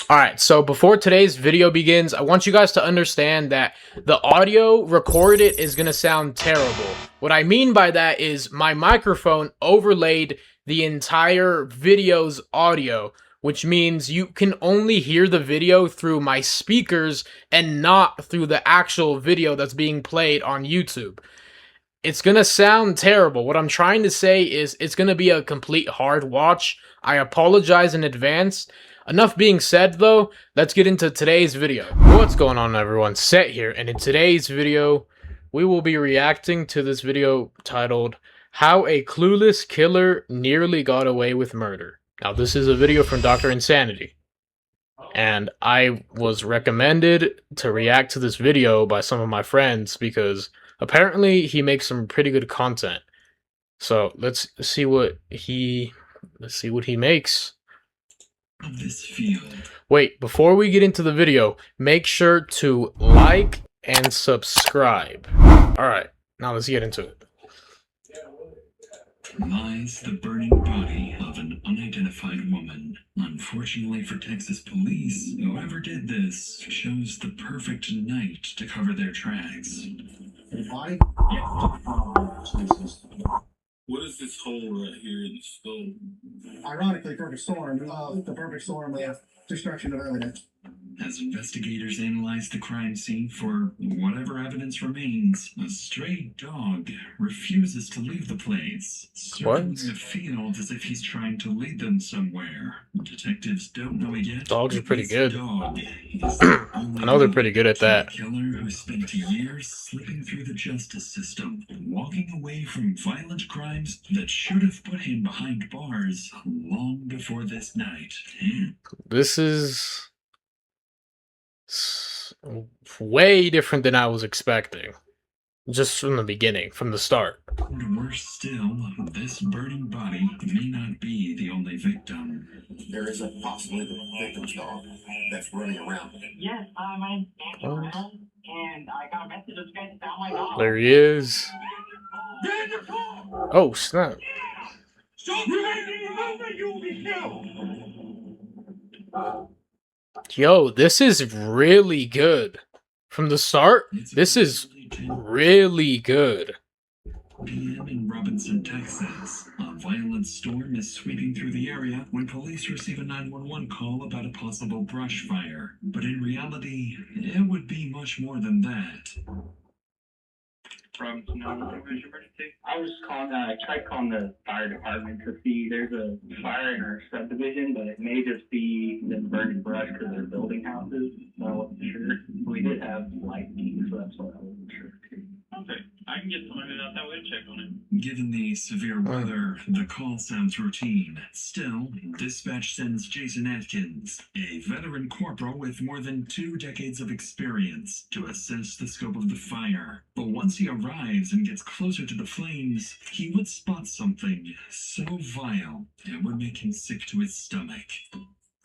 Alright, so before today's video begins, I want you guys to understand that the audio recorded is going to sound terrible. What I mean by that is my microphone overlaid the entire video's audio, which means you can only hear the video through my speakers and not through the actual video that's being played on YouTube. It's gonna sound terrible. What I'm trying to say is it's gonna be a complete hard watch. I apologize in advance. Enough being said though, let's get into today's video. What's going on everyone? Set here, and in today's video, we will be reacting to this video titled, How a Clueless Killer Nearly Got Away with Murder. Now this is a video from Dr. Insanity, and I was recommended to react to this video by some of my friends because apparently he makes some pretty good content. So let's see what he makes. This field. Wait, before we get into the video, make sure to like and subscribe. Alright, now let's get into it. Lies the burning body of an unidentified woman. Unfortunately for Texas police, whoever did this chose the perfect night to cover their tracks. The body? What is this hole right here in the stove? Ironically, perfect storm. The perfect storm of destruction of evidence. As investigators analyze the crime scene for whatever evidence remains, a stray dog refuses to leave the place, circling the field as if he's trying to lead them somewhere. Detectives don't know yet. Dogs are pretty good. Dog is I know they're pretty good at that. A killer who spent years slipping through the justice system, walking away from violent crimes that should have put him behind bars long before this night. This is way different than I was expecting. Just from the beginning, from the start. Worse still, this burning body may not be the only victim. There is a possibly the victim's dog that's running around. Yes, I'm around, and I got a message that you guys found my dog. There he is. Oh, snap. Yo, this is really good. From the start, this is really good. PM in Robinson, Texas. A violent storm is sweeping through the area when police receive a 911 call about a possible brush fire. But in reality, it would be much more than that. From I was calling. I tried calling the fire department to see there's a fire in our subdivision, but it may just be the burning brush because they're building houses. So I wasn't sure. We did have lightning, so that's what I wasn't sure. Okay, I can get someone out that way to check on it. Given the severe weather, the call sounds routine. Still, dispatch sends Jason Atkins, a veteran corporal with more than 2 decades of experience, to assess the scope of the fire. But once he arrives and gets closer to the flames, he would spot something so vile it would make him sick to his stomach.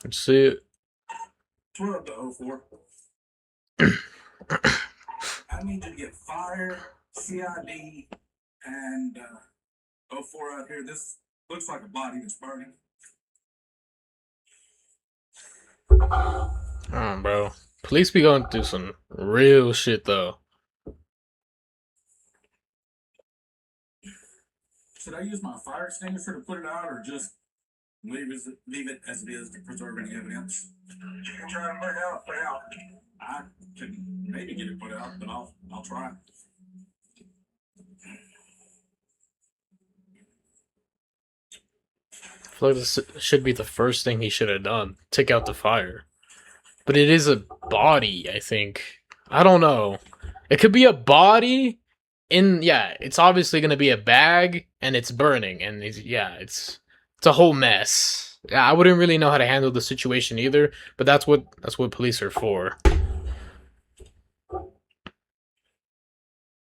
Let's see it. We're up to 04. I need to get fire, CID, and 04 out here. This looks like a body that's burning. Oh, bro. Police be going through some real shit, though. Should I use my fire extinguisher to put it out, or just leave it as it is to preserve any evidence? You can try to put it out. I can maybe get it put out, but I'll try. I feel like this should be the first thing he should have done. Take out the fire. But it is a body, I think. I don't know. It could be a body yeah, it's obviously going to be a bag, and it's burning, and it's a whole mess. Yeah, I wouldn't really know how to handle the situation either, but that's what police are for.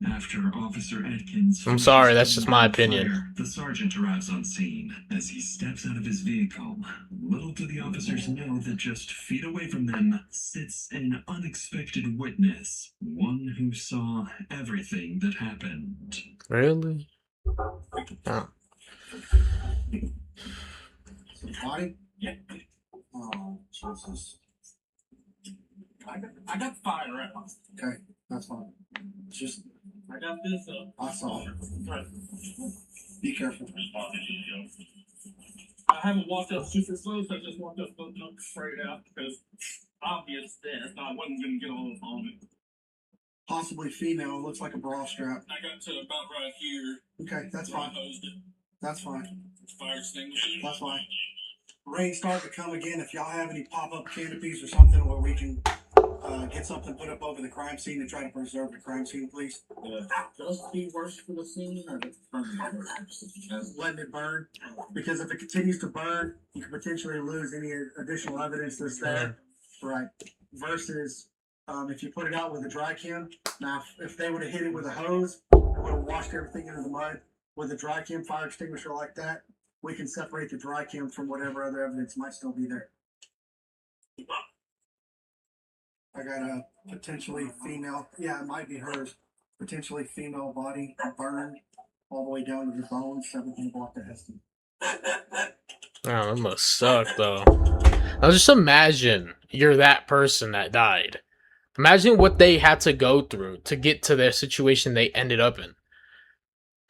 After Officer Atkins... I'm sorry, that's just my opinion. Fire, the sergeant arrives on scene. As he steps out of his vehicle, little do the officers know that just feet away from them sits an unexpected witness. One who saw everything that happened. Really? Oh. Body? Yeah. Oh, Jesus. I got the fire out. Okay, that's fine. It's just, I got this I saw it. Right. Be careful. I haven't walked up super close. I just walked up straight out because obvious death. I wasn't gonna get all on it. Possibly female. Looks like a bra strap. I got to about right here. Okay, that's where I fine. hosed it. That's fine. Fire extinguisher. That's fine. Rain's starting to come again. If y'all have any pop-up canopies or something where we can get something put up over the crime scene to try to preserve the crime scene, please. Does be worse for the scene or the Letting it burn, because if it continues to burn, you could potentially lose any additional evidence that's there. Right. Versus if you put it out with a dry chem. Now, if they would have hit it with a hose, it would have washed everything into the mud. With a dry chem fire extinguisher like that, we can separate the dry chem from whatever other evidence might still be there. I got a potentially female, yeah, it might be hers, potentially female body burned all the way down to the bone, 17 block to Heston. Oh, that must suck, though. Now, just imagine you're that person that died. Imagine what they had to go through to get to the situation they ended up in.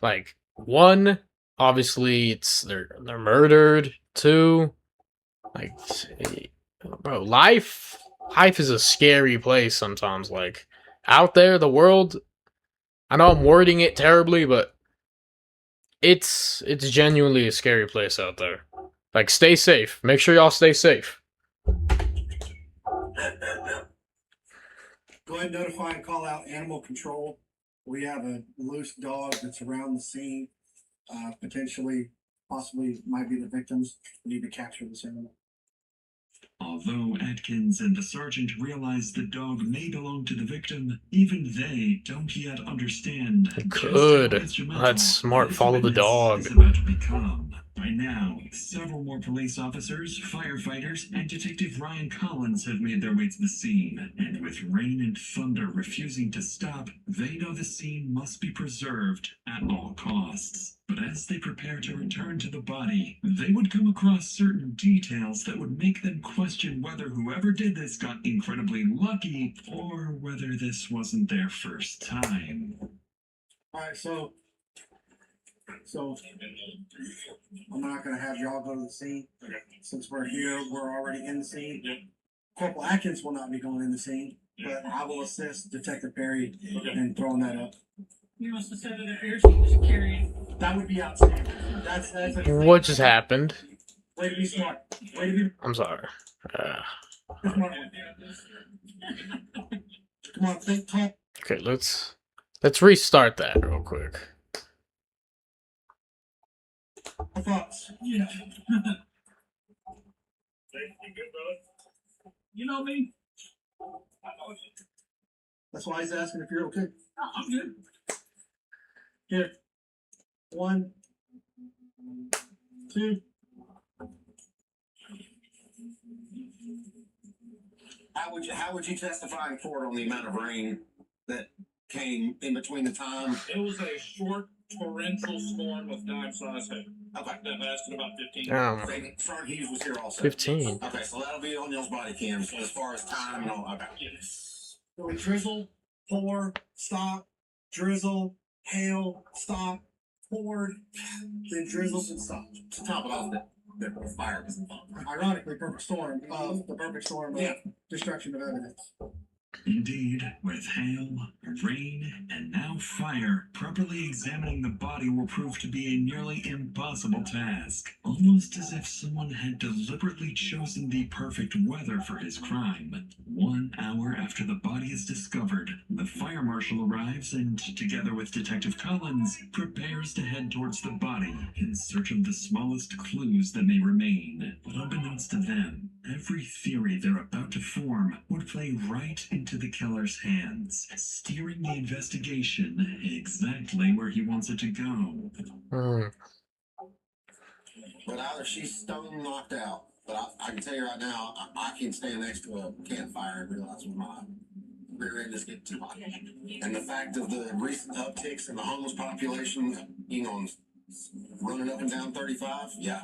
Like, one, obviously, it's they're murdered. Two, like, bro, life is a scary place sometimes. Like, out there, the world. I know I'm wording it terribly, but it's genuinely a scary place out there. Like, stay safe. Make sure y'all stay safe. Go ahead and notify and call out animal control. We have a loose dog that's around the scene. Potentially, possibly might be the victims. We need to capture this animal. Although Atkins and the sergeant realize the dog may belong to the victim, even they don't yet understand Good. just how instrumental That's smart. this Follow the witness dog. is about to become. By now, several more police officers, firefighters, and Detective Ryan Collins have made their way to the scene. And with rain and thunder refusing to stop, they know the scene must be preserved at all costs. But as they prepare to return to the body, they would come across certain details that would make them question whether whoever did this got incredibly lucky or whether this wasn't their first time. All right, so I'm not gonna have y'all go to the scene. Since we're here, we're already in the scene. Corporal Atkins will not be going in the scene, but I will assist Detective Perry in throwing that up. You must have said it up here, so you just carry it. That would be outstanding. That's What just happened? Way to be smart. Way to be I'm sorry. smart. Come on, think top. Okay, let's restart that real quick. Thoughts. Yeah. You know me? I know you. That's why he's asking if you're okay. I'm good. Here. 1, 2. How would you testify in court on the amount of rain that came in between the time? It was a short torrential storm with dime-sized hail. Okay. That lasted about 15 minutes. Sergeant Hughes was here also. 15. Okay, so that'll be on y'all's body cams as far as time and all. Okay. Yes. So we drizzle, pour, stop, drizzle, hail, stop, poured, then drizzles and stopped. To top it off, the fire was involved. Ironically, perfect storm of destruction of evidence. Indeed, with hail, rain, and now fire, properly examining the body will prove to be a nearly impossible task. Almost as if someone had deliberately chosen the perfect weather for his crime. 1 hour after the body is discovered, the fire marshal arrives and, together with Detective Collins, prepares to head towards the body in search of the smallest clues that may remain. But unbeknownst to them, every theory they're about to form would play right into the killer's hands, steering the investigation exactly where he wants it to go. But either she's stone knocked out, but I can tell you right now, I can stand next to a campfire and realize when my rear end is getting too hot. And the fact of the recent upticks in the homeless population, you know, running up and down 35, yeah,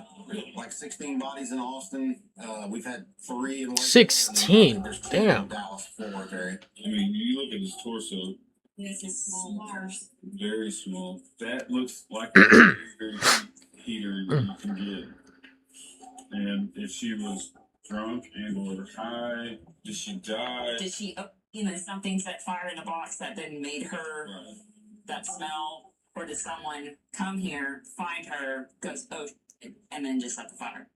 like 16 bodies in Austin. We've had 3 in 16. Damn. Dallas. Fort Worth area. I mean, you look at his torso, This is small bars. very small. That looks like a very, very heater that you can get. And if she was drunk and or high, did she die? Did she, something set fire in a box that then made her Right. that smell? Or did someone come here, find her, goes, oh, and then just set the fire?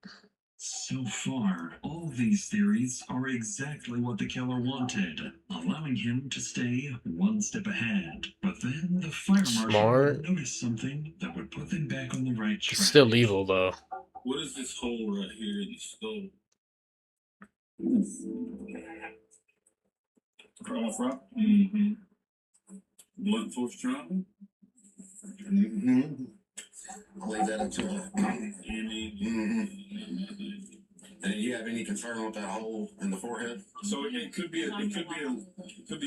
So far, all these theories are exactly what the killer wanted, allowing him to stay one step ahead. But then the fire marshal noticed something that would put them back on the right track. Still evil, though. What is this hole right here in the stove? Cross front. Mm-hmm. Blunt force trauma? Mm-hmm. I'll leave that up to her. And you have any concern with that hole in the forehead? So it could be a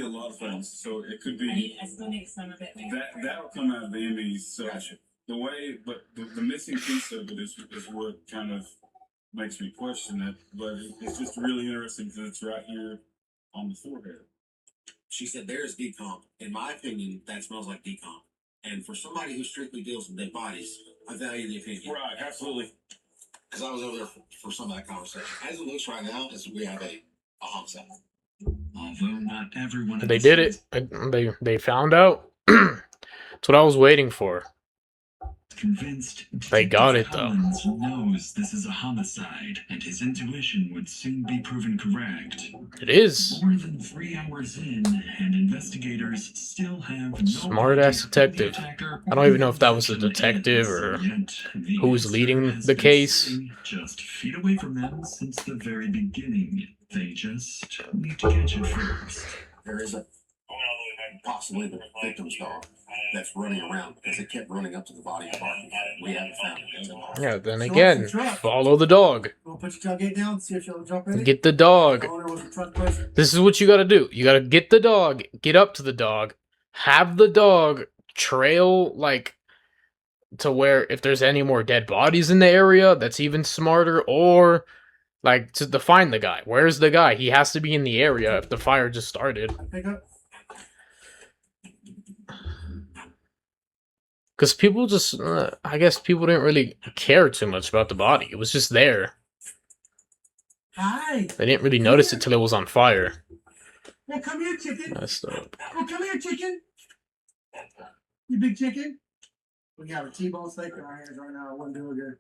lot of things. So it could be I still need some of it. that'll come out of the image. So Gotcha. the way, but the missing piece of it is what kind of makes me question it. But it's just really interesting because it's right here on the forehead. She said there is decomp. In my opinion, that smells like decomp. And for somebody who strictly deals with dead bodies, I value the opinion. Right, absolutely. Because I was over there for some of that conversation. As it looks right now, is we have a homicide. Although not everyone... They did it. They found out. That's what I was waiting for. Convinced They got it, though. Collins knows this is a homicide, and his intuition would soon be proven correct. It is. More than 3 hours in, and investigators still have no Smart-ass detective. I don't even know if that was a detective or who was leading the case. Just feet away from them since the very beginning. They just need to catch it first. There is possibly the victim's dog that's running around because it kept running up to the body of barking. We haven't found it. Yeah, then again, follow the dog. We'll put your tailgate down, see if she'll jump in it. Get the dog. The owner was a truck person. This is what you gotta do. You gotta get the dog, get up to the dog, have the dog trail, like, to where if there's any more dead bodies in the area, that's even smarter, or, like, to find the guy. Where's the guy? He has to be in the area if the fire just started. Pick up. Because people just, I guess people didn't really care too much about the body. It was just there. Hi. They didn't really notice it till it was on fire. Well, come here, chicken. That's dope. Oh, come here, chicken. You big chicken. We got a T-bone steak in our hands right now. It wasn't doing good.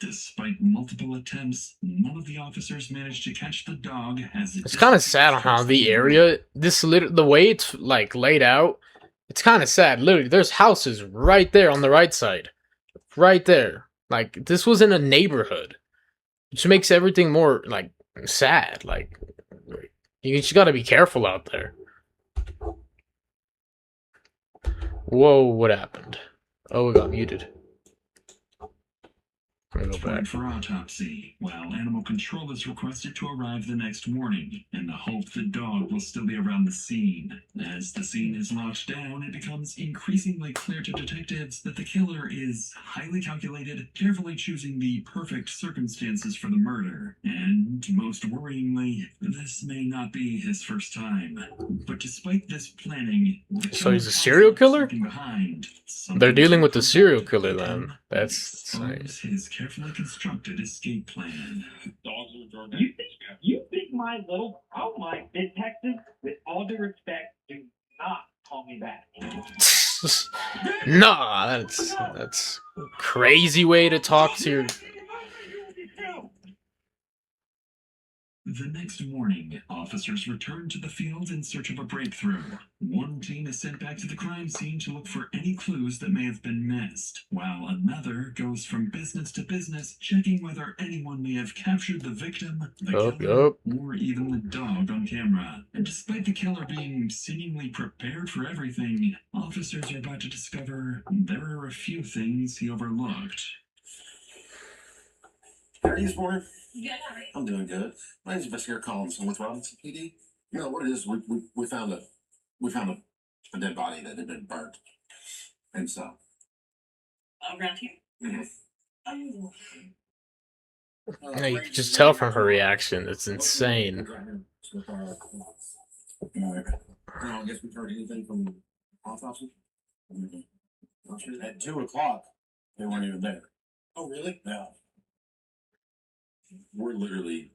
Despite multiple attempts, none of the officers managed to catch the dog as It's kind of sad on how the area, the way it's, like, laid out, it's kind of sad. Literally, there's houses right there on the right side. Right there. Like, this was in a neighborhood. Which makes everything more, like, sad. Like, you just gotta be careful out there. Whoa, what happened? Oh, we got muted. Go back. Tried for autopsy, while animal control is requested to arrive the next morning, in the hope the dog will still be around the scene. As the scene is locked down, it becomes increasingly clear to detectives that the killer is highly calculated, carefully choosing the perfect circumstances for the murder. And, most worryingly, this may not be his first time. But despite this planning, So he's a serial killer? behind, They're dealing with the serial killer then. That's nice. His carefully constructed escape plan. Dogs are drunk. You think my little, oh my detective, with all due respect, do not call me back. Nah, that's crazy way to talk to your... The next morning, officers return to the field in search of a breakthrough. One team is sent back to the crime scene to look for any clues that may have been missed, while another goes from business to business, checking whether anyone may have captured the victim, the killer, or even the dog on camera. And despite the killer being seemingly prepared for everything, officers are about to discover there are a few things he overlooked. How are you this morning? Yeah. I'm doing good. My name's Investigator Collins. I'm with Robinson PD. You know what it is? We found a dead body that had been burnt, and so Around here. Oh. Yeah, you can just tell from her reaction. It's insane. with our. I guess we've heard anything from autopsy. At 2 o'clock, they weren't even there. Oh, really? Yeah. We're literally.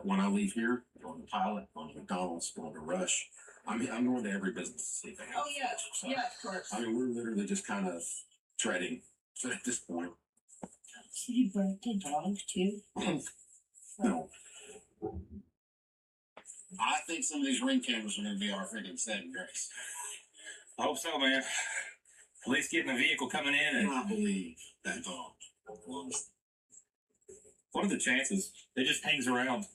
When I leave here, going to Pilot, going to McDonald's, going to Rush. I'm going to every business to see things. Oh, yeah. Yeah, of course. I mean, we're literally just kind of treading at this point. Should you break the dog, too? No. I think some of these ring cameras are going to be our freaking saving grace. I hope so, man. Police getting a vehicle coming in, I and cannot believe that dog. what are the chances? It just hangs around.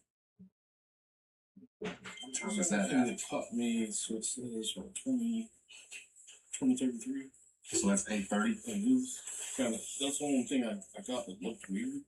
What time is that? That taught me, so it says, 2033. So that's 8:30. That's the only thing I got that looked weird.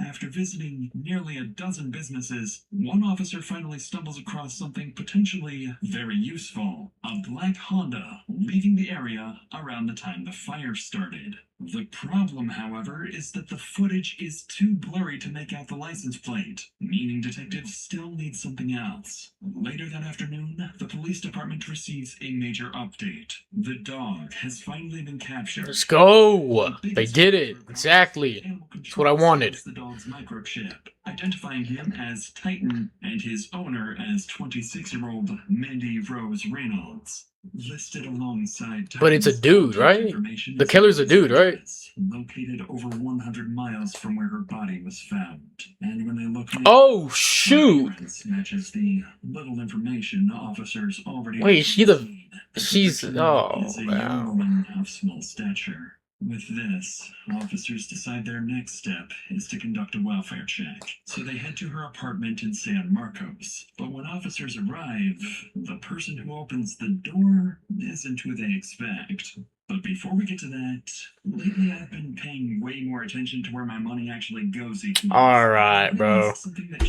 After visiting nearly a dozen businesses, one officer finally stumbles across something potentially very useful. A black Honda leaving the area around the time the fire started. The problem, however, is that the footage is too blurry to make out the license plate, meaning detectives still need something else. Later that afternoon, the police department receives a major update. The dog has finally been captured. Let's go. They did it. Exactly. That's what I wanted. The dog's microchip, identifying him as Titan and his owner as 26-year-old Mandy Rose Reynolds. Listed alongside But it's a Titan's dude, right? information The is killer's a dude, right? located over 100 miles from where her body was found. And when they look Oh, shoot. matches the little information officers already Wait, had she the- seen. she's- victim oh, is a wow. young woman of small stature. With this, officers decide their next step is to conduct a welfare check. So they head to her apartment in San Marcos. But when officers arrive, the person who opens the door isn't who they expect. But before we get to that, lately I've been paying way more attention to where my money actually goes each month. Alright, bro. Something that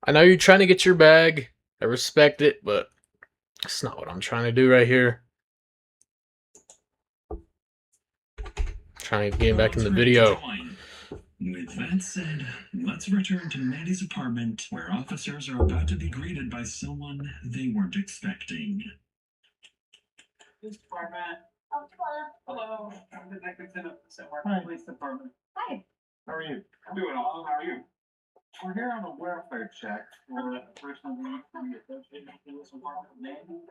I know you're trying to get your bag. I respect it, but that's not what I'm trying to do right here. Trying to get back in the video. With that said, let's return to Mandy's apartment, where officers are about to be greeted by someone they weren't expecting. Police department. Hello. I'm Detective San Marcos Police Department. Hi. How are you? I'm doing awesome. How are you? We're here on a welfare check for a person we associated with this apartment, Mandy.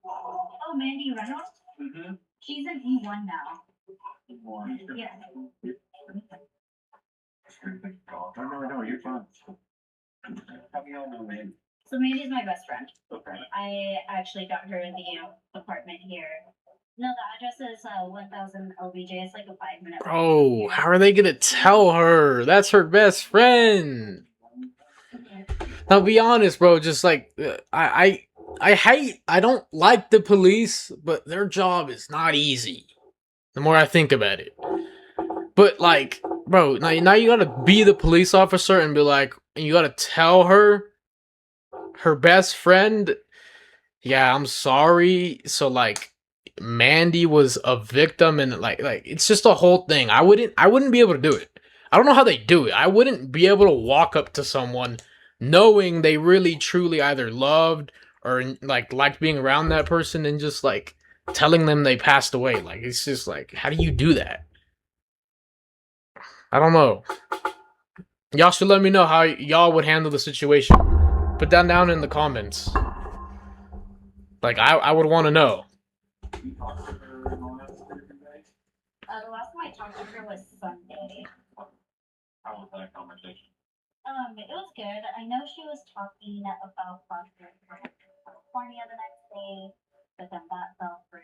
Oh, Mandy Reynolds? Mm-hmm. She's an E1 now. Yeah. No, you're fine. How do you all know Mandy? So Mandy's my best friend. Okay. I actually got her in the apartment here. No, the address is 1000 LBJ. It's like a 5-minute. Bro, how are they gonna tell her? That's her best friend. Now, be honest, bro. Just like I don't like the police, but their job is not easy. The more I think about it, but like, bro, now you gotta be the police officer and be like, and you gotta tell her best friend, yeah, I'm sorry. So like, Mandy was a victim, and like it's just a whole thing. I wouldn't be able to do it. I don't know how they do it. I wouldn't be able to walk up to someone knowing they really truly either loved or like liked being around that person and just like telling them they passed away. Like, it's just like, how do you do that? I don't know. Y'all should let me know how y'all would handle the situation. Put that down in the comments. Like, I would want to know. The last time I talked to her was Sunday. How was that conversation? It was good. I know she was talking about California the next day, but then that fell through.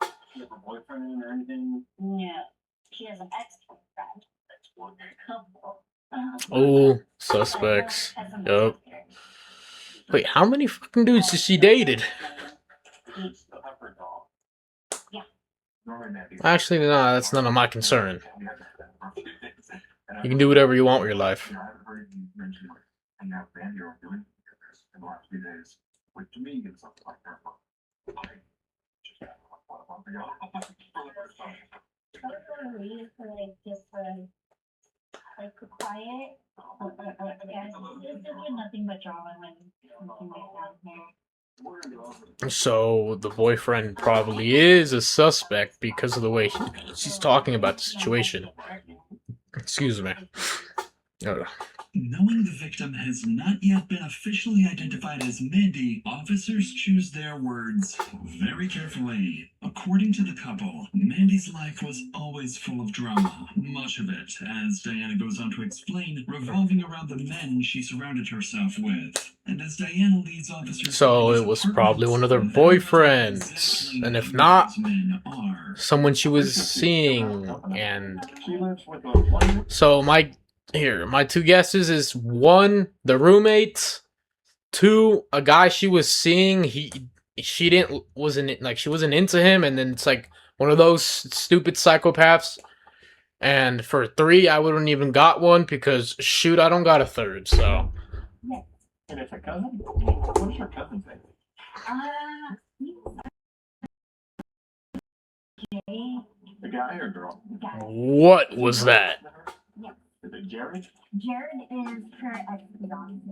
Do you have a boyfriend or anything? No, she has an ex-boyfriend. Couple. Oh, suspects. Yup. Wait, how many fucking dudes has she dated? Yeah. Actually, no, that's none of my concern. You can do whatever you want with your life. Like quiet. Yeah, it's doing nothing but drama when you can get So the boyfriend probably is a suspect because of the way she's talking about the situation. Excuse me. Knowing the victim has not yet been officially identified as Mandy, officers choose their words very carefully. According to the couple, Mandy's life was always full of drama, much of it, as Diana goes on to explain, revolving around the men she surrounded herself with. And as Diana leads officers, so it was probably one of their boyfriends, and if not, someone she was seeing. And so my two guesses is 1, the roommate, 2, a guy she was seeing, she wasn't into him, and then it's like one of those stupid psychopaths. And for 3, I wouldn't even got one because shoot, I don't got a third. So And it's a cousin? What's your cousin's name? The guy or girl? what was that? Is it Jared? Jared is her ex-fiance.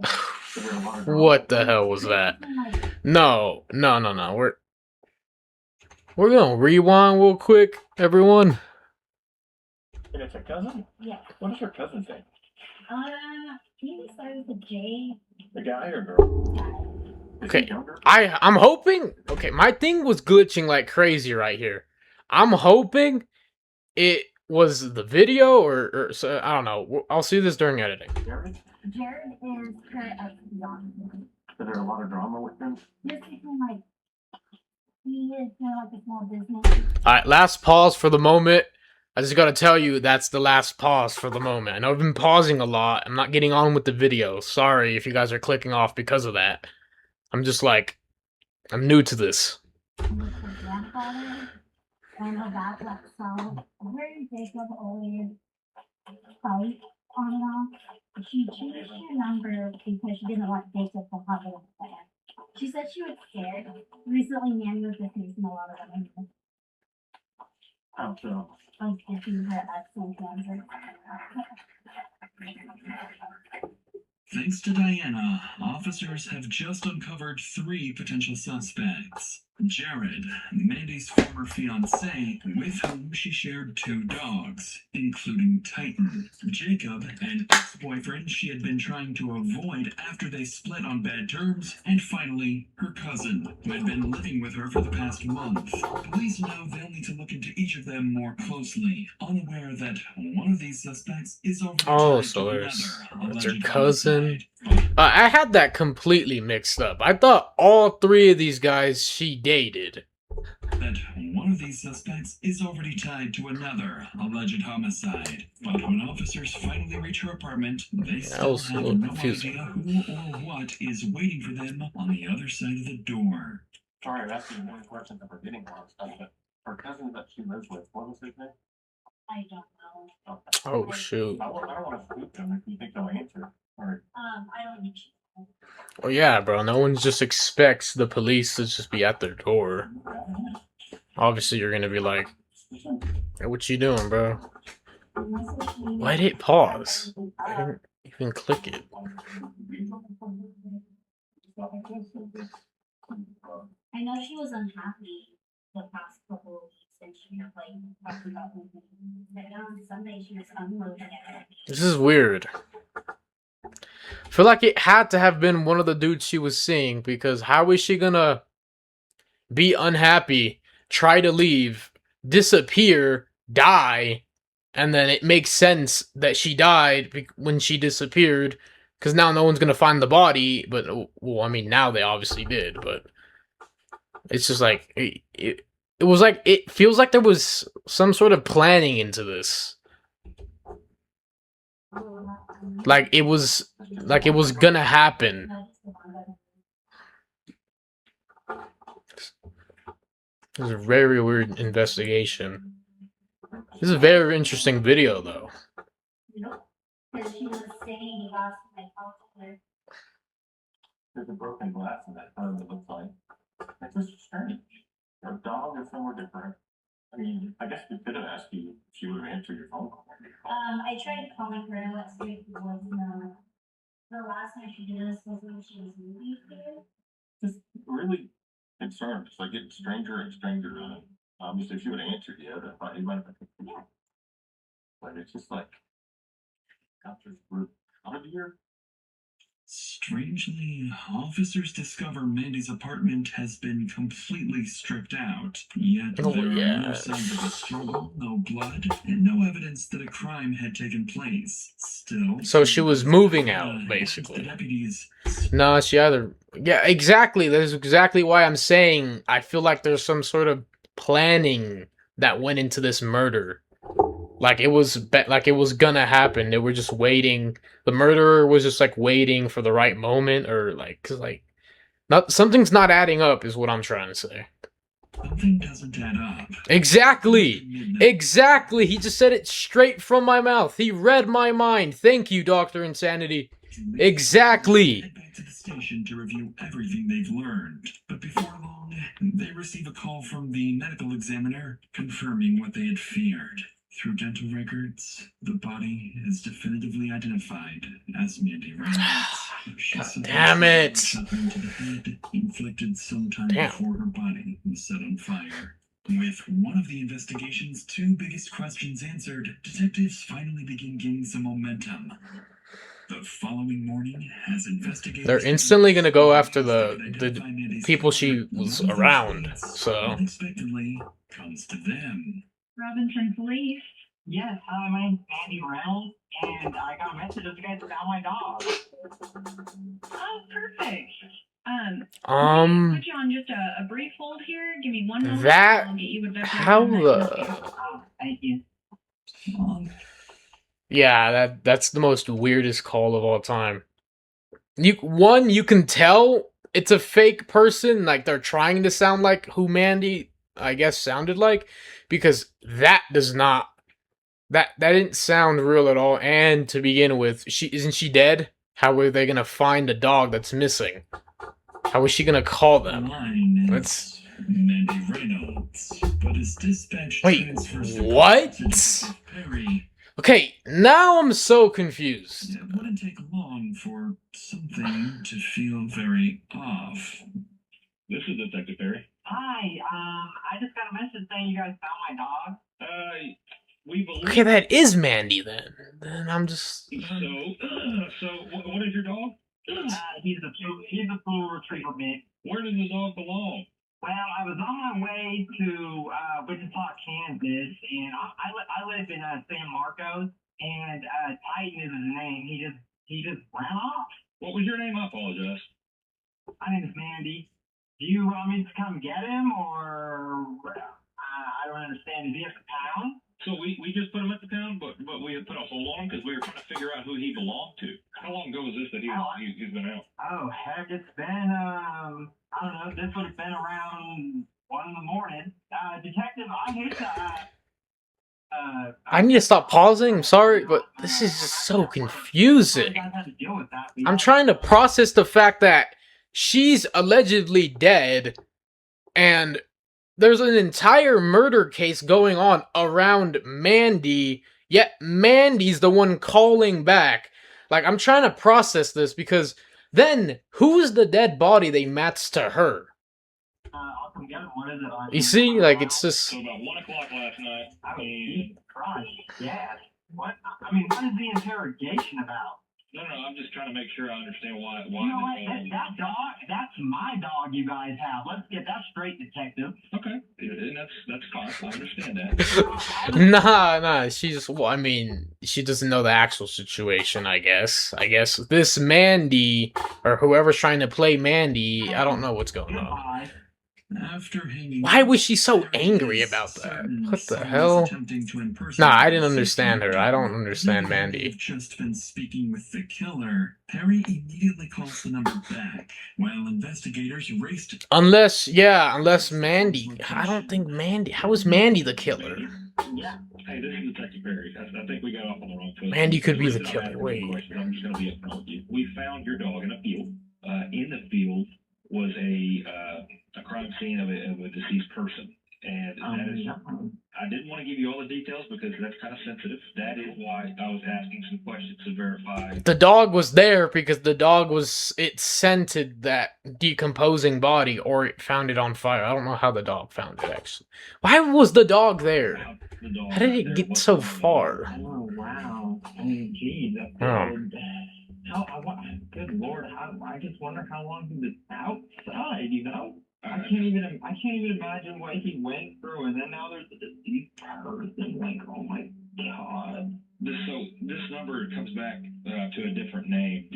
What the hell was that? No. We're gonna rewind real quick, everyone. And it's a cousin? Yeah. What is your cousin's name? He started with a J. The guy or girl? Is he Okay, younger? I'm hoping. Okay, my thing was glitching like crazy right here. I'm hoping it was the video or so, I don't know. I'll see this during editing. Jared? Jared is her ex-fiance. Is there a lot of drama with him? Just between like he is doing like a small business. All right, last pause for the moment. I just gotta tell you, that's the last pause for the moment. I know I've been pausing a lot. I'm not getting on with the video. Sorry if you guys are clicking off because of that. I'm just like, I'm new to this. And with her grandfather and her dad, like, so her and Jacob always fight on and off. She changed her number because she didn't want Jacob to have it on the plan. She said she was scared. Recently, Nanny was dismissing a lot of women. How so? Like, giving her excellent cancer. Thanks to Diana, officers have just uncovered 3 potential suspects. Jared, Mandy's former fiancé, with whom she shared 2 dogs, including Titan. Jacob, an ex-boyfriend she had been trying to avoid after they split on bad terms. And finally, her cousin, who had been living with her for the past month. Police know they'll need to look into each of them more closely, unaware that one of these suspects is already tied So to it's another her cousin. homicide. I had that completely mixed up. I thought all 3 of these guys she dated. That one of these suspects is already tied to another alleged homicide. But when officers finally reach her apartment, they still was a have little no confusing. idea who or what is waiting for them on the other side of the door. Sorry, I'm asking more questions than we're getting on stuff, but her cousin that she lives with, what was his name? I don't know. Okay. Oh shoot. I don't want to spook him if you think they'll answer. Or I don't think she. Well, yeah, bro. No one just expects the police to just be at their door. Obviously, you're gonna be like, hey, "What you doing, bro?" Why did it pause? I didn't even click it. I know she was unhappy the past couple of weeks and she kept like talking about moving. But on Sunday she was unloading it. This is weird. I feel like it had to have been one of the dudes she was seeing, because how is she gonna be unhappy, try to leave, disappear, die, and then it makes sense that she died when she disappeared, because now no one's gonna find the body. But well, I mean, now they obviously did, but it's just like it was like, it feels like there was some sort of planning into this. Like it was gonna happen. It was a very weird investigation. This is a very interesting video, though. Because she was saying last night her. there's a broken glass in that phone that looks like. It's just strange. Your dog is somewhere different. I mean, I guess we could have asked you if she would have answered your phone call. I tried calling her and went straight to voicemail. The last time she did this was when she was moving here. Just really, it's concerned. It's like getting stranger and stranger. Obviously, if she would have answered, yeah, I thought he might have been. Yeah. But it's just like, after group out of here. Strangely, officers discover Mandy's apartment has been completely stripped out. Yet Oh, there are yeah. no signs of a struggle, no blood, and no evidence that a crime had taken place. Still, So she was moving out, the basically. deputies. No, she either... Yeah, exactly. That is exactly why I'm saying I feel like there's some sort of planning that went into this murder. Like it was gonna happen. They were just waiting. The murderer was just like waiting for the right moment, or not something's not adding up, is what I'm trying to say. Something doesn't add up. Exactly. Exactly. He just said it straight from my mouth. He read my mind. Thank you, Dr. Insanity. Exactly. Head back to the station to review everything they've learned. But before long, they receive a call from the medical examiner confirming what they had feared. Through dental records, the body is definitively identified as Mandy Reynolds. God damn it. Suffering to the head, inflicted sometime before her body was set on fire. With one of the investigation's two biggest questions answered, detectives finally begin gaining some momentum. The following morning, as investigators... They're instantly gonna go after the people she was around, so... unexpectedly comes to them. Robinson Police. Yes, hi, my name's Andy Reynolds, and I got a message that you guys found my dog. Oh, perfect. Let me put you on just a brief hold here. Give me 1 moment. That... I'll get you with How the... Thank you. Yeah, that's the most weirdest call of all time. You can tell it's a fake person, like they're trying to sound like who Mandy, I guess, sounded like, because that does not... That didn't sound real at all, and to begin with, isn't she dead? How are they gonna find a dog that's missing? How is she gonna call them? That's... Mandy Reynolds, but his dispatch Wait, transfers what? Perry. Okay, now I'm so confused. It wouldn't take long for something to feel very off. This is Detective Perry. Hi, I just got a message saying you guys found my dog. We believe. Okay, that is Mandy then. Then I'm just... So what is your dog? He's a full retriever mix. Where does the dog belong? Well, I was on my way to Wichita, Kansas, and I live in San Marcos, and Titan is his name. He just ran off. What was your name? I apologize. My name is Mandy. Do you want me to come get him, or I don't understand. Is he at the pound? So we just put him at the pound, but we had put a hold on him because we were trying to figure out who he belonged to. How long ago was this that he's been out? Oh, heck, it's been, I don't know, this would have been around 1 in the morning. Detective, I hate to, I need to stop pausing. I'm sorry, but this is just so confusing. I'm trying to process the fact that she's allegedly dead, and there's an entire murder case going on around Mandy, yet Mandy's the one calling back. Like, I'm trying to process this, because then, who's the dead body they matched to her? I'll come get him. What is it? You see, like, it's just... So about 1 o'clock last night, and... Christ, yes. What? I mean, what is the interrogation about? No, I'm just trying to make sure I understand why. You know what? That dog, that's my dog you guys have. Let's get that straight, Detective. Okay, and that's fine. I understand that. Nah, she's... Well, I mean, she doesn't know the actual situation, I guess. This Mandy, or whoever's trying to play Mandy, I don't know what's going on. After hanging Why was she so angry about that? What the hell? Nah, I didn't understand her. I don't understand Mandy. Just been speaking with the killer. Perry immediately calls the number back, while investigators raced. Unless Mandy. I don't think Mandy. How is Mandy the killer? Yeah. Hey, this is Detective Perry. I think we got off on the wrong foot. Mandy could be the killer. Wait. I'm just gonna be upfront with you. We found your dog in a field. In the field was a crime scene of a deceased person, and that is I didn't want to give you all the details because that's kind of sensitive. That is why I was asking some questions to verify. The dog was there because it scented that decomposing body, or it found it on fire. I don't know how the dog found it, actually. Why was the dog there? How did it get so far? Oh, wow. I mean, geez, that's good. Good Lord, I just wonder how long he was outside, you know? I can't even imagine what he went through, and then now there's a deceased person. Like, oh my God. This number comes back to a different name.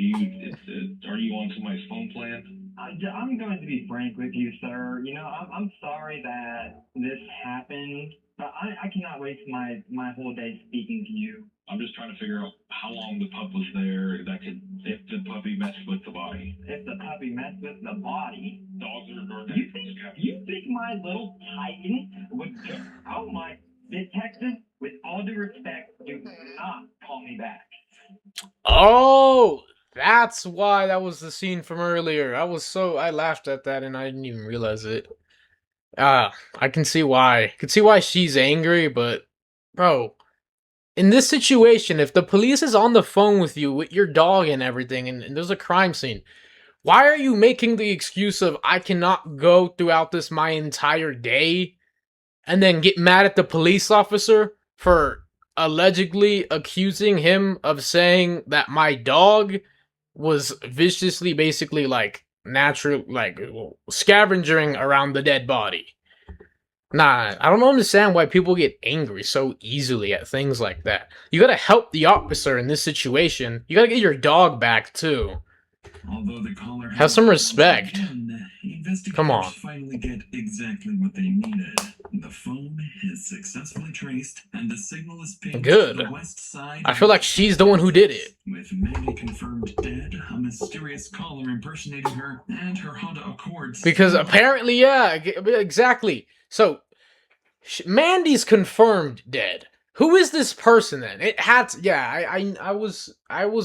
Are you on somebody's phone plan? I'm going to be frank with you, sir. You know, I'm sorry that this happened, but I cannot waste my whole day speaking to you. I'm just trying to figure out how long the pup was there. If the puppy messed with the body. If the puppy messed with the body, dogs are. You think my little Titan would just? Oh my, detective. With all due respect, do not call me back. Oh, that's why that was the scene from earlier. I laughed at that and I didn't even realize it. I can see why. I can see why she's angry, but bro, in this situation, if the police is on the phone with you with your dog and everything, and there's a crime scene, why are you making the excuse of I cannot go throughout this my entire day and then get mad at the police officer for allegedly accusing him of saying that my dog was viciously basically like scavenging around the dead body? Nah, I don't understand why people get angry so easily at things like that. You gotta help the officer in this situation. You gotta get your dog back too. Although the caller Have some respect. Investigators Come on. finally get exactly what they needed. The phone is successfully traced, and the signal is pinged Good. to the west side. I feel like she's the one who did it. With Mandy confirmed dead, a mysterious caller impersonating her, and her Honda Accord. Because apparently, yeah, exactly. So, Mandy's confirmed dead. Who is this person then? It had to, yeah, I was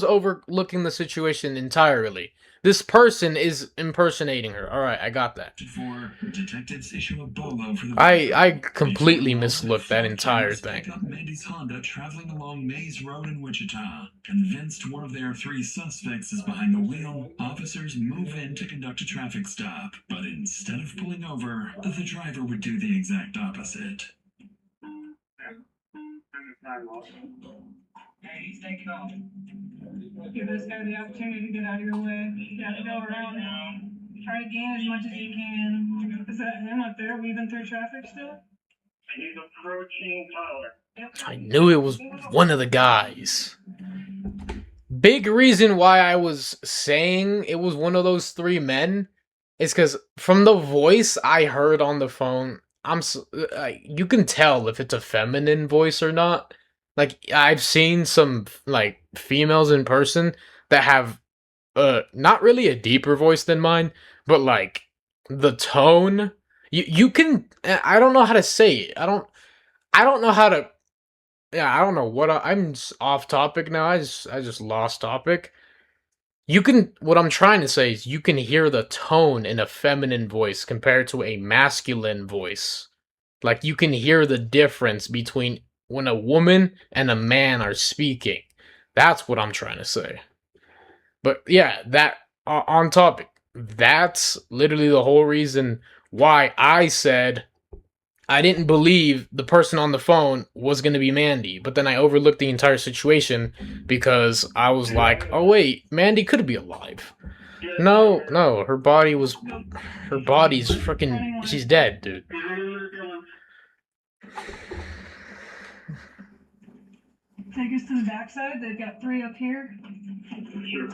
overlooking the situation entirely. This person is impersonating her. All right, I got that. For detectives issue a bolo for the I completely mislooked that entire thing. Picked up Mandy's Honda traveling along Maze Road in Wichita. Convinced one of their three suspects is behind the wheel, officers move in to conduct a traffic stop. But instead of pulling over, the driver would do the exact opposite. Hey, stay calm. Give this guy the opportunity to get out of your way. You got to go around now. Try again as much as you can. Is that him up there weaving through traffic still? He's approaching Tyler. I knew it was one of the guys. Big reason why I was saying it was one of those three men is because from the voice I heard on the phone, you can tell if it's a feminine voice or not. Like, I've seen some, like, females in person that have, not really a deeper voice than mine, but, like, the tone, you can, I don't know how to say it. I don't know how to, yeah, I don't know what, I'm just off topic now. I just lost topic. What I'm trying to say is you can hear the tone in a feminine voice compared to a masculine voice. Like, you can hear the difference between when a woman and a man are speaking. That's what I'm trying to say. But yeah, that on topic. That's literally the whole reason why I said I didn't believe the person on the phone was going to be Mandy. But then I overlooked the entire situation because I was like, oh wait, Mandy could be alive. No, her body's freaking, she's dead, dude. Take us to the backside. They've got three up here. Sure,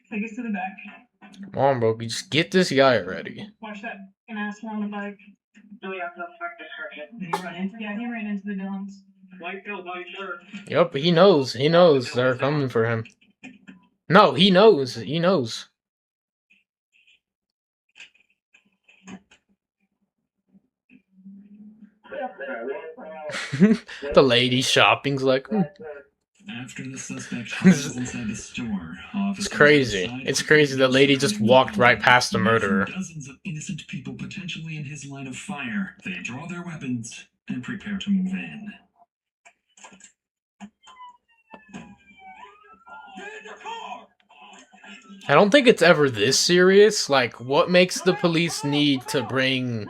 Take us to the back. Come on, bro. Just get this guy already. Watch that an asshole on the bike. Do we have the fuck description? Did he run into? Yeah, he ran into the Dillons. White pill, white shirt. Yep, he knows. He knows they're coming for him. No, he knows. He knows. The lady shopping's like, After the suspect was inside the store, it's crazy. It's crazy. The lady just walked right past the murderer. Dozens of innocent people potentially in his line of fire, they draw their weapons and prepare to move in. I don't think it's ever this serious. Like, what makes the police need to bring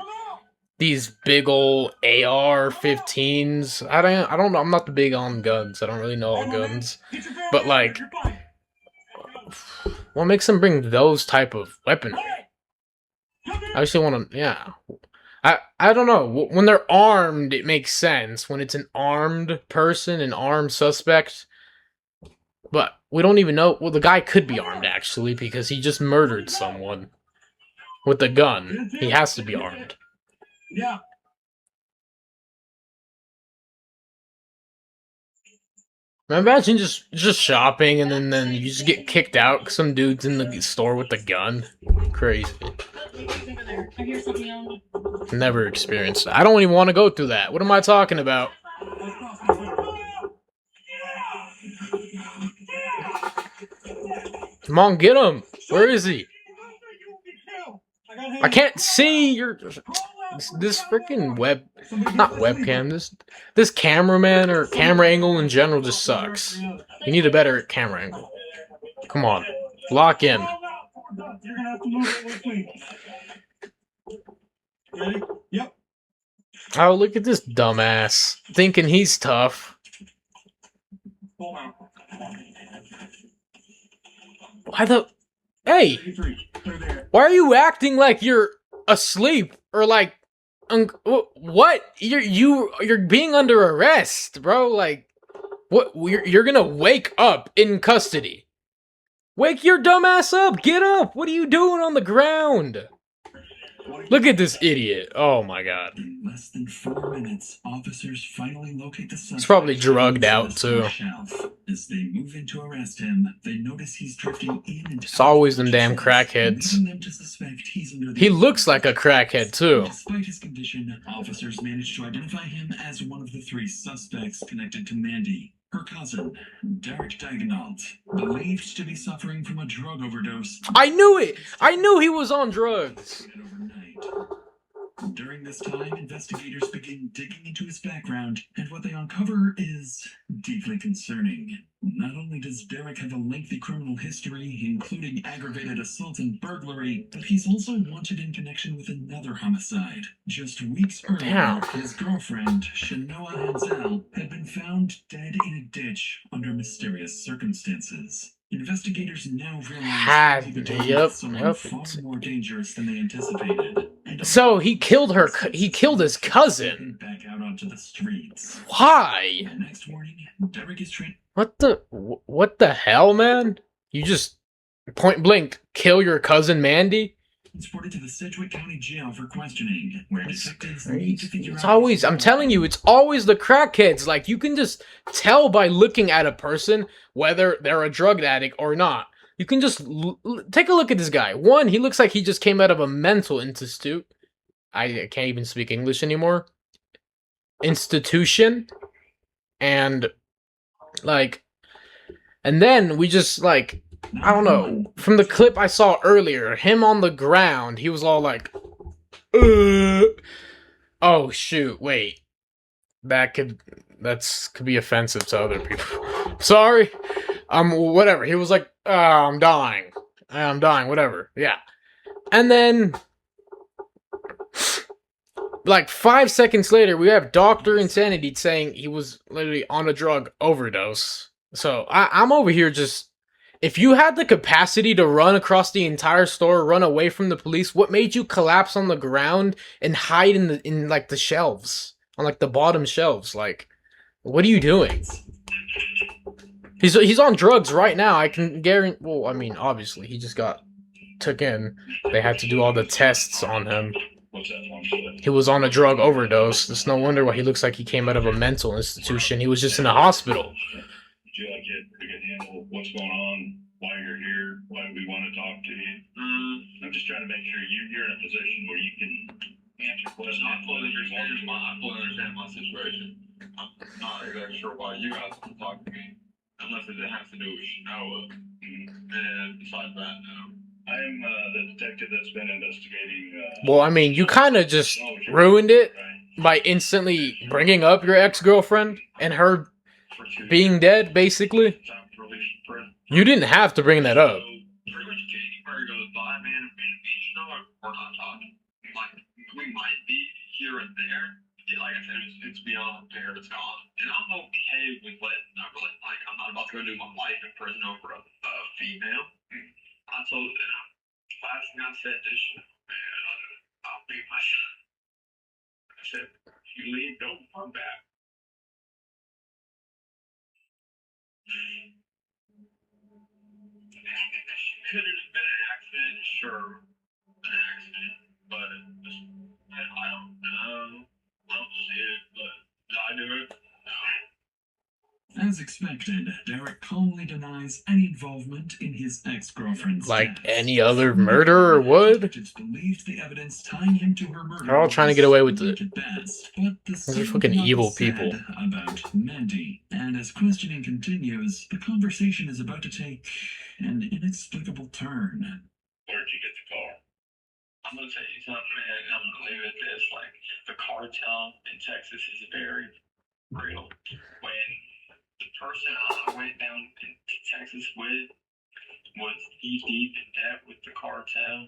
these big old AR-15s? I don't know. I'm not the big on guns. I don't really know all guns. But like, what makes them bring those type of weaponry? I actually want to, yeah. I don't know. When they're armed, it makes sense. When it's an armed person, an armed suspect. But we don't even know. Well, the guy could be armed, actually, because he just murdered someone with a gun. He has to be armed. Yeah. Imagine just shopping and then you just get kicked out 'cause some dude's in the store with a gun. Crazy. Never experienced that. I don't even want to go through that. What am I talking about? Come on, get him. Where is he? I can't see your this freaking not webcam. This cameraman or camera angle in general just sucks. You need a better camera angle. Come on, lock in. You're gonna have to move it with me. Ready? Yep. Oh, look at this dumbass thinking he's tough. Hold on. Why the? Hey, why are you acting like you're asleep or like? What? You're being under arrest, bro. Like, what? You're gonna wake up in custody. Wake your dumb ass up. Get up. What are you doing on the ground? Look at this idiot. Oh my god. In less than 4 minutes, officers finally locate the suspect. He's probably drugged out too. As they move in to arrest him, they notice he's drifting in and It's always them damn crackheads. He looks like a crackhead too. Despite his condition, officers managed to identify him as one of the 3 suspects connected to Mandy. Her cousin, Derek Dagenalt, believed to be suffering from a drug overdose. I knew it! I knew he was on drugs! During this time, investigators begin digging into his background, and what they uncover is deeply concerning. Not only does Derek have a lengthy criminal history, including aggravated assault and burglary, but he's also wanted in connection with another homicide. Just weeks earlier, his girlfriend, Shanoa Hansel, had been found dead in a ditch under mysterious circumstances. Investigators now realize someone far more dangerous than they anticipated. So he killed her. He killed his cousin. Back out onto the streets. Why? The next morning, Derek is What the hell, man? You just point blank kill your cousin Mandy? Transported to the Sedgwick County Jail for questioning, where detectives need to figure It's always, I'm telling you, it's always the crackheads. Like, you can just tell by looking at a person whether they're a drug addict or not. You can just take a look at this guy. One, he looks like he just came out of a mental institute. I can't even speak English anymore. Institution. And, like, and then we just, like, I don't know. From the clip I saw earlier, him on the ground, he was all like, oh shoot, wait. That could be offensive to other people. Sorry. Whatever. He was like, I'm dying. Whatever. Yeah. And then, like 5 seconds later, we have Dr. Insanity saying he was literally on a drug overdose. So I'm over here just, if you had the capacity to run across the entire store, run away from the police, what made you collapse on the ground and hide in like the shelves, on like the bottom shelves? Like, what are you doing? He's on drugs right now. I can guarantee. Well, I mean, obviously he just got took in. They had to do all the tests on him. He was on a drug overdose. It's no wonder why he looks like he came out of a mental institution. He was just in a hospital. Would you like it to get handle what's going on, why you're here, why we want to talk to you? I'm just trying to make sure you're in a position where you can answer questions. I fully understand my situation. I'm not exactly sure why you guys want to talk to me, unless it has to do with Shanoa. And besides that, no. I'm the the detective that's been investigating. Well, I mean, you kind of just ruined it by instantly bringing up your ex-girlfriend and her being dead, basically. You didn't have to bring that up. Pretty much anywhere goes by, man, we're not talking. Like, we might be here and there. Like I said, it's beyond there, it's gone. And I'm okay with letting, like, I'm not about to go do my life in prison over a female. I told them, last thing I said this shit, man, I'll beat myself. I said, you leave, don't come back. Could it have been an accident? Sure, an accident, but I don't know. I don't see it, but did I do it? No. As expected, Derek calmly denies any involvement in his ex-girlfriend's Like death. any other murderer would. Detectives believed the evidence tying him to her murder. They're all trying to get away with it. But the These are same fucking cannot be evil said people. about Mandy. And as questioning continues, the conversation is about to take an inexplicable turn. Where'd you get the car? I'm gonna tell you something, man. I'm gonna leave it at this. Like, the cartel in Texas is very real. When the person I went down to Texas with was deep in debt with the cartel.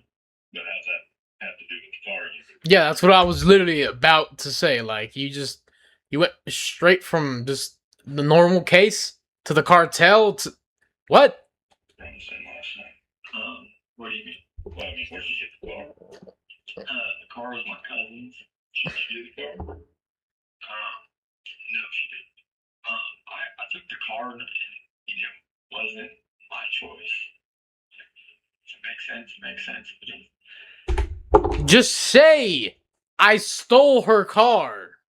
But how's that have to do with the car? Yeah, that's what I was literally about to say. Like, you went straight from just the normal case to the cartel to what? From the same last night. What do you mean? Well, I mean, where'd you get the car? The car was my cousin's. She did the car. No, she didn't. I took the car and it wasn't my choice. It makes sense. Just say I stole her car.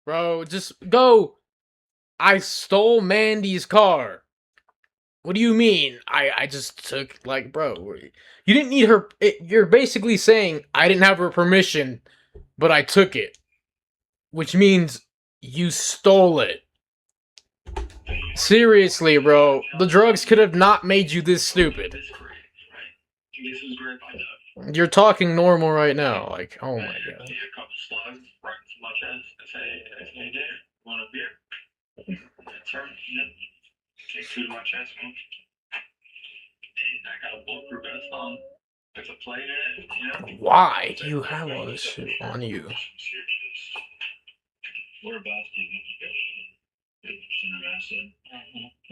Bro, just go. I stole Mandy's car. What do you mean? I just took, like, bro, you didn't need her. You're basically saying I didn't have her permission, but I took it. Which means you stole it. Seriously, bro. The drugs could have not made you this stupid. You're talking normal right now. Like, oh my god. A couple slugs right to my chest and say, hey, Dad, want a beer? That's right. Take two to my chest, man. And I got a bulletproof vest on. There's a plate in it, Why do you have all this shit on you? Whereabouts do you think you got it? 50% of acid?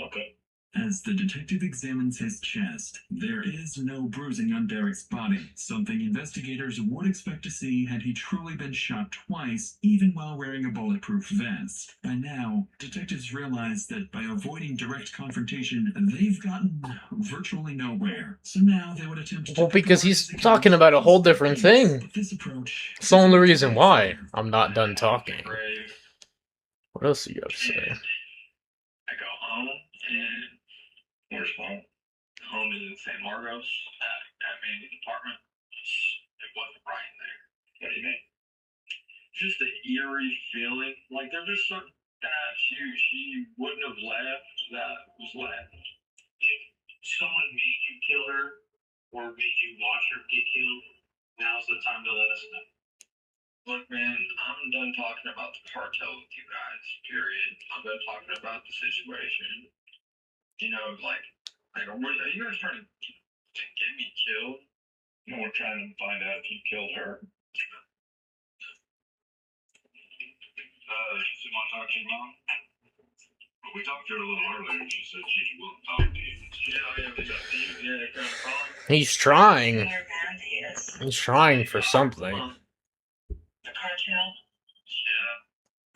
Okay. As the detective examines his chest, there is no bruising on Derek's body, something investigators would expect to see had he truly been shot twice, even while wearing a bulletproof vest. By now, detectives realize that by avoiding direct confrontation, they've gotten virtually nowhere. So now they would attempt to... Well, because he's talking about a whole different thing. This approach... It's the only reason why I'm not done talking. What else do you have to say? I go home and... Where's home? Home is in St. Marcos at Mandy's apartment. It wasn't right in there. What do you mean? Just an eerie feeling. Like there's just something that she wouldn't have left that was left. If someone made you kill her or made you watch her get killed, now's the time to let us know. Look, man, I'm done talking about the cartel with you guys, period. I'm done talking about the situation. You know, like are you guys trying to get me killed? No, we're trying to find out if you killed her. You want to talk to your mom? Well, we talked to her a little earlier, and she said she wouldn't talk to you. Yeah, was that you? Yeah, they're kind of calling. He's trying. He's trying for something. The cartel? Yeah.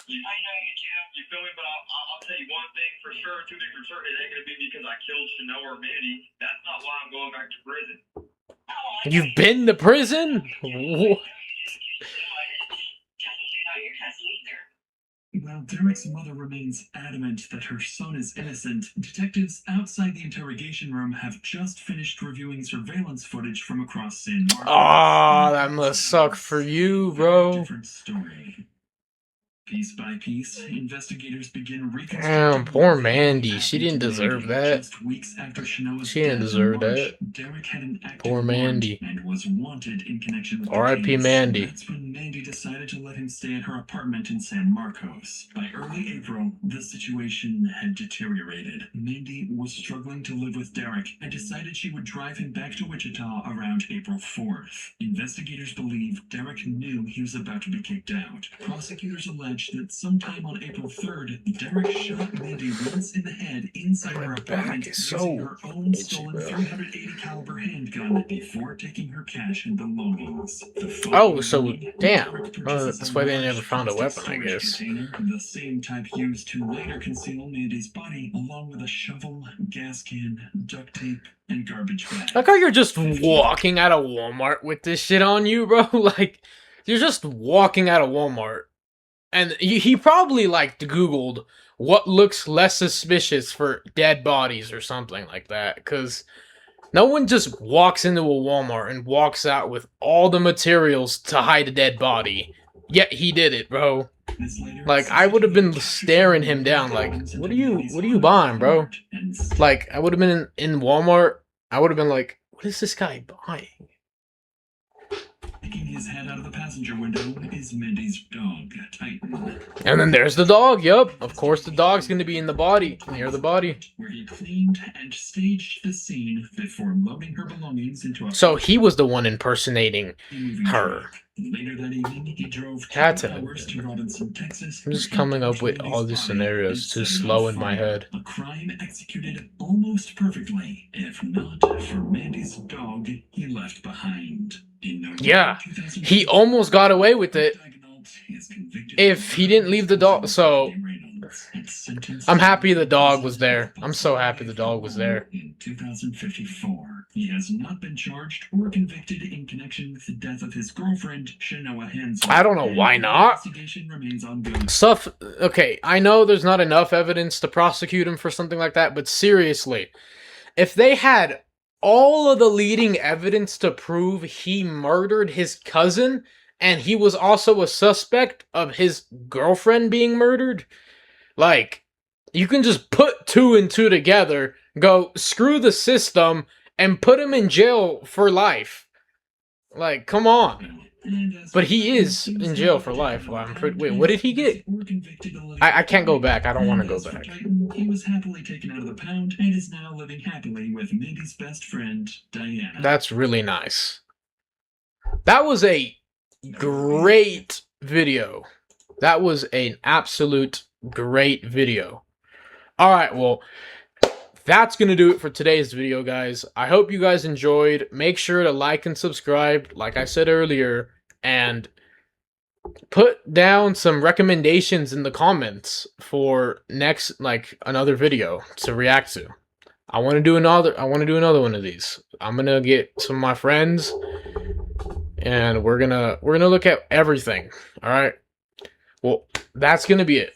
I know you do. You feel me? But I'll tell you one thing for sure, two things for certain. It ain't gonna be because I killed Shanoa or Mandy. That's not why I'm going back to prison. You've been to prison? What? While Derek's mother remains adamant that her son is innocent, detectives outside the interrogation room have just finished reviewing surveillance footage from across San Marcos. Ah, that must suck for you, bro. Different story. Piece by piece, investigators begin reconstructing. Damn, poor Mandy. She didn't deserve that. Just weeks after Shanoa's She didn't death deserve in March, that. Derek had an active Poor warrant Mandy. and was wanted in connection with the R.I.P. case. Mandy. That's when Mandy decided to let him stay at her apartment in San Marcos. By early April, the situation had deteriorated. Mandy was struggling to live with Derek and decided she would drive him back to Wichita around April 4th. Investigators believe Derek knew he was about to be kicked out. Prosecutors allege that sometime on April 3rd, Derek shot Mandy once in the head inside her apartment using her own stolen .380 caliber handgun before taking her cash and belongings. Oh, so damn. That's why they never found a weapon, I guess. Container, the same type used to later conceal Mandy's body, along with a shovel, gas can, duct tape, and garbage bag. Like how you're just walking out of Walmart with this shit on you, bro. Like, you're just walking out of Walmart. And he probably, like, Googled what looks less suspicious for dead bodies or something like that. Because no one just walks into a Walmart and walks out with all the materials to hide a dead body. Yet he did it, bro. Like, I would have been staring him down like, what are you buying, bro? Like, I would have been in Walmart. I would have been like, what is this guy buying? Sticking his head out of the passenger window is Mandy's dog, Titan. And then there's the dog, yup. Of course the dog's gonna be in the body, near the body. Where he cleaned and staged the scene before loading her belongings into a... So he was the one impersonating her. Later that evening, he drove 2 Had to. hours to Robinson, Texas. I'm just coming up with all these scenarios too slow in my head. A crime executed almost perfectly, if not for Mandy's dog he left behind. Yeah, he almost got away with it if he didn't leave the dog. So I'm happy the dog was there. I'm so happy the dog was there. In 2054, he has not been charged or convicted in connection with the death of his girlfriend, Shanoa Henson. I don't know why not. Investigation remains ongoing. Okay, I know there's not enough evidence to prosecute him for something like that, but seriously, if they had all of the leading evidence to prove he murdered his cousin, and he was also a suspect of his girlfriend being murdered, like, you can just put 2 and 2 together, go, screw the system, and put him in jail for life. Like, come on. But he is in jail for life. Well, wait, what did he get? I can't go back. I don't want to go back. He was happily taken out of the pound and is now living happily with Mandy's best friend, Diana. That's really nice. That was a great video. That was an absolute great video. Alright, well, that's going to do it for today's video, guys. I hope you guys enjoyed. Make sure to like and subscribe, like I said earlier, and put down some recommendations in the comments for next, like, another video to react to. I want to do another one of these. I'm going to get some of my friends and we're going to look at everything. All right? Well, that's going to be it.